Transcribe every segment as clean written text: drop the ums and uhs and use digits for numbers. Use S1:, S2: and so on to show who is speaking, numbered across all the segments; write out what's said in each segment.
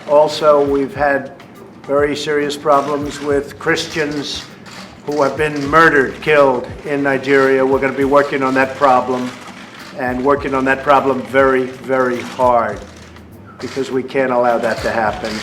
S1: Also, we've had very serious problems with Christians who have been murdered, killed in Nigeria. We're going to be working on that problem and working on that problem very, very hard because we can't allow that to happen.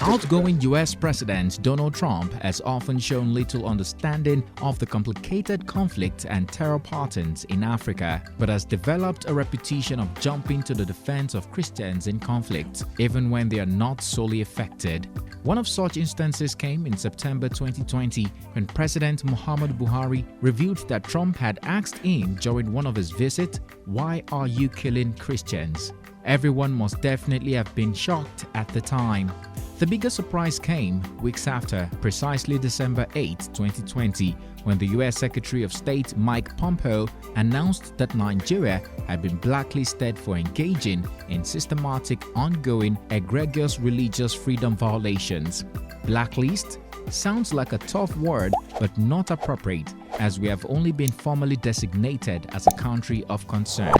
S2: Outgoing US President Donald Trump has often shown little understanding of the complicated conflict and terror patterns in Africa, but has developed a reputation of jumping to the defense of Christians in conflict, even when they are not solely affected. One of such instances came in September 2020 when President Muhammadu Buhari revealed that Trump had asked him during one of his visits, "Why are you killing Christians?" Everyone must definitely have been shocked at the time. The biggest surprise came weeks after, precisely December 8, 2020, when the US Secretary of State Mike Pompeo announced that Nigeria had been blacklisted for engaging in systematic, ongoing, egregious religious freedom violations. Blacklist sounds like a tough word, but not appropriate, as we have only been formally designated as a country of concern.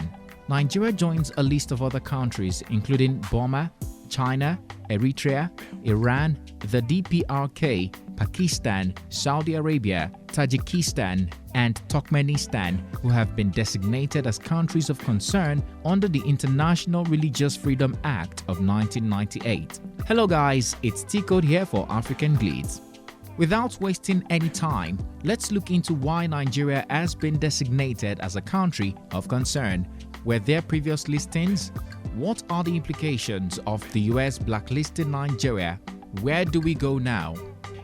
S2: Nigeria joins a list of other countries including Burma, China, Eritrea, Iran, the DPRK, Pakistan, Saudi Arabia, Tajikistan, and Turkmenistan, who have been designated as countries of concern under the International Religious Freedom Act of 1998. Hello guys, it's Tcode here for African Glitz. Without wasting any time, let's look into why Nigeria has been designated as a country of concern. Were there previous listings? What are the implications of the US blacklisting Nigeria? Where do we go now?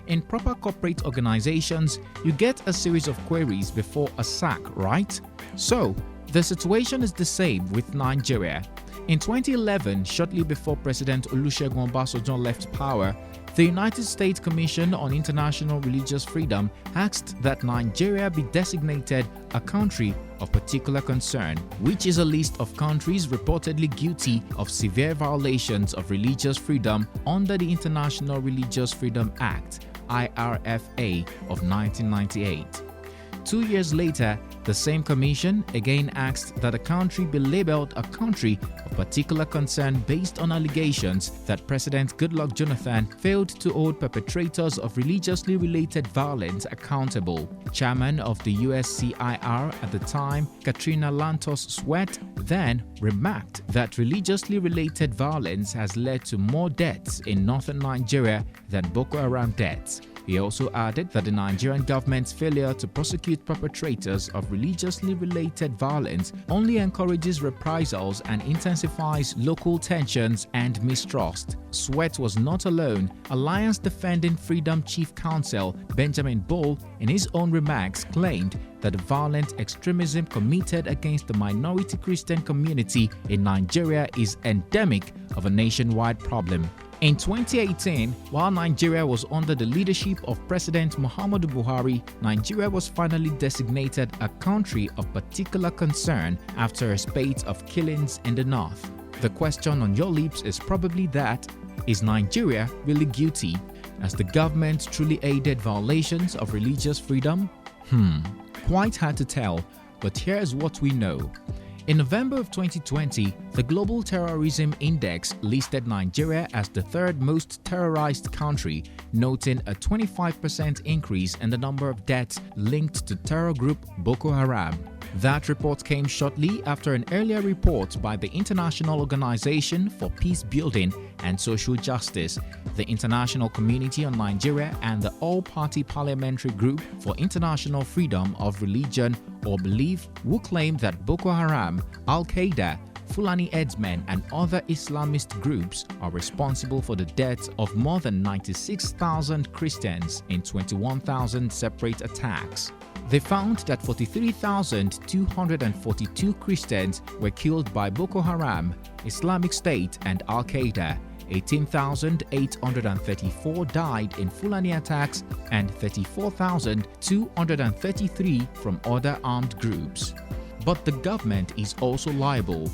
S2: In proper corporate organizations, you get a series of queries before a sack, right? So, the situation is the same with Nigeria. In 2011, shortly before President Olusegun Obasanjo left power, the United States Commission on International Religious Freedom asked that Nigeria be designated a country of particular concern, which is a list of countries reportedly guilty of severe violations of religious freedom under the International Religious Freedom Act, IRFA, of 1998. 2 years later, the same commission again asked that a country be labeled a country of particular concern based on allegations that President Goodluck Jonathan failed to hold perpetrators of religiously related violence accountable. Chairman of the USCIR at the time, Katrina Lantos Sweat, then remarked that religiously related violence has led to more deaths in northern Nigeria than Boko Haram deaths. He also added that the Nigerian government's failure to prosecute perpetrators of religiously related violence only encourages reprisals and intensifies local tensions and mistrust. Sweat was not alone. Alliance Defending Freedom Chief Counsel Benjamin Bole, in his own remarks, claimed that the violent extremism committed against the minority Christian community in Nigeria is endemic of a nationwide problem. In 2018, while Nigeria was under the leadership of President Muhammadu Buhari, Nigeria was finally designated a country of particular concern after a spate of killings in the north. The question on your lips is probably that, is Nigeria really guilty? Has the government truly aided violations of religious freedom? Quite hard to tell, but here's what we know. In November of 2020, the Global Terrorism Index listed Nigeria as the third most terrorized country, noting a 25% increase in the number of deaths linked to terror group Boko Haram. That report came shortly after an earlier report by the International Organization for Peace Building and Social Justice, the International Community on Nigeria, and the All-Party Parliamentary Group for International Freedom of Religion or Belief, who claim that Boko Haram, Al-Qaeda, Fulani Headsmen and other Islamist groups are responsible for the deaths of more than 96,000 Christians in 21,000 separate attacks. They found that 43,242 Christians were killed by Boko Haram, Islamic State and Al-Qaeda. 18,834 died in Fulani attacks and 34,233 from other armed groups. But the government is also liable.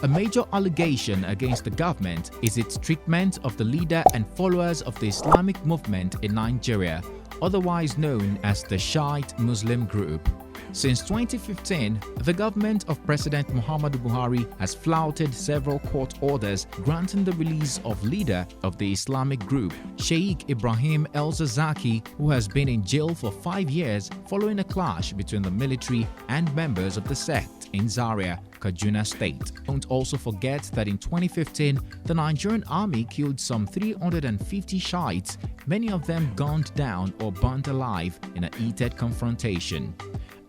S2: A major allegation against the government is its treatment of the leader and followers of the Islamic movement in Nigeria, otherwise known as the Shiite Muslim group. Since 2015, the government of President Muhammadu Buhari has flouted several court orders granting the release of leader of the Islamic group, Sheikh Ibrahim El-Zakzaky, who has been in jail for 5 years following a clash between the military and members of the sect in Zaria, Kaduna State. Don't also forget that in 2015, the Nigerian army killed some 350 Shiites, many of them gunned down or burnt alive in a heated confrontation.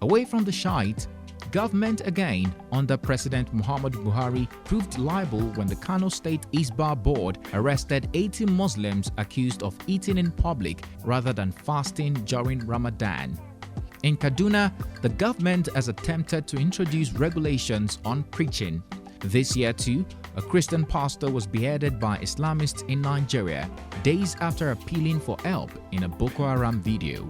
S2: Away from the Shiite, government again under President Muhammadu Buhari proved liable when the Kano State Isbar Board arrested 80 Muslims accused of eating in public rather than fasting during Ramadan. In Kaduna, the government has attempted to introduce regulations on preaching. This year too, a Christian pastor was beheaded by Islamists in Nigeria, days after appealing for help in a Boko Haram video.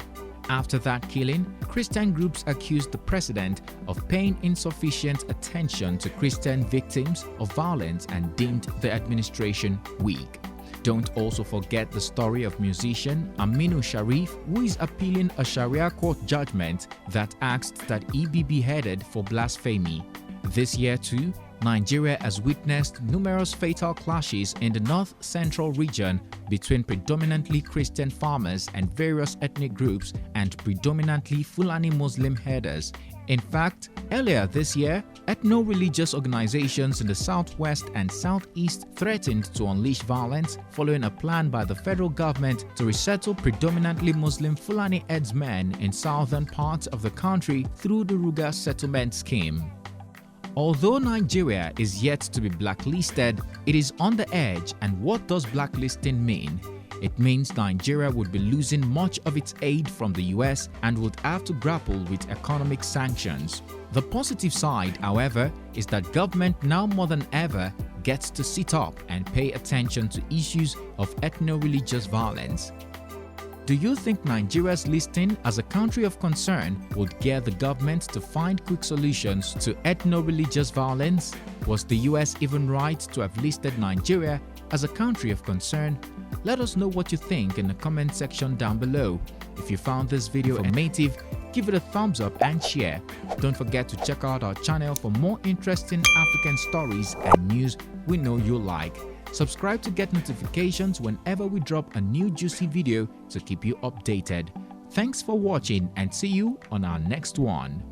S2: After that killing, Christian groups accused the president of paying insufficient attention to Christian victims of violence and deemed the administration weak. Don't also forget the story of musician Aminu Sharif, who is appealing a Sharia court judgment that asked that he be beheaded for blasphemy. This year too, Nigeria has witnessed numerous fatal clashes in the north-central region between predominantly Christian farmers and various ethnic groups and predominantly Fulani Muslim herders. In fact, earlier this year, ethno-religious organizations in the southwest and southeast threatened to unleash violence following a plan by the federal government to resettle predominantly Muslim Fulani herdsmen in southern parts of the country through the Ruga settlement scheme. Although Nigeria is yet to be blacklisted, it is on the edge. And what does blacklisting mean? It means Nigeria would be losing much of its aid from the US and would have to grapple with economic sanctions. The positive side, however, is that government now more than ever gets to sit up and pay attention to issues of ethno-religious violence. Do you think Nigeria's listing as a country of concern would gear the government to find quick solutions to ethno-religious violence? Was the US even right to have listed Nigeria as a country of concern? Let us know what you think in the comment section down below. If you found this video informative, give it a thumbs up and share. Don't forget to check out our channel for more interesting African stories and news we know you'll like. Subscribe to get notifications whenever we drop a new juicy video to keep you updated. Thanks for watching and see you on our next one.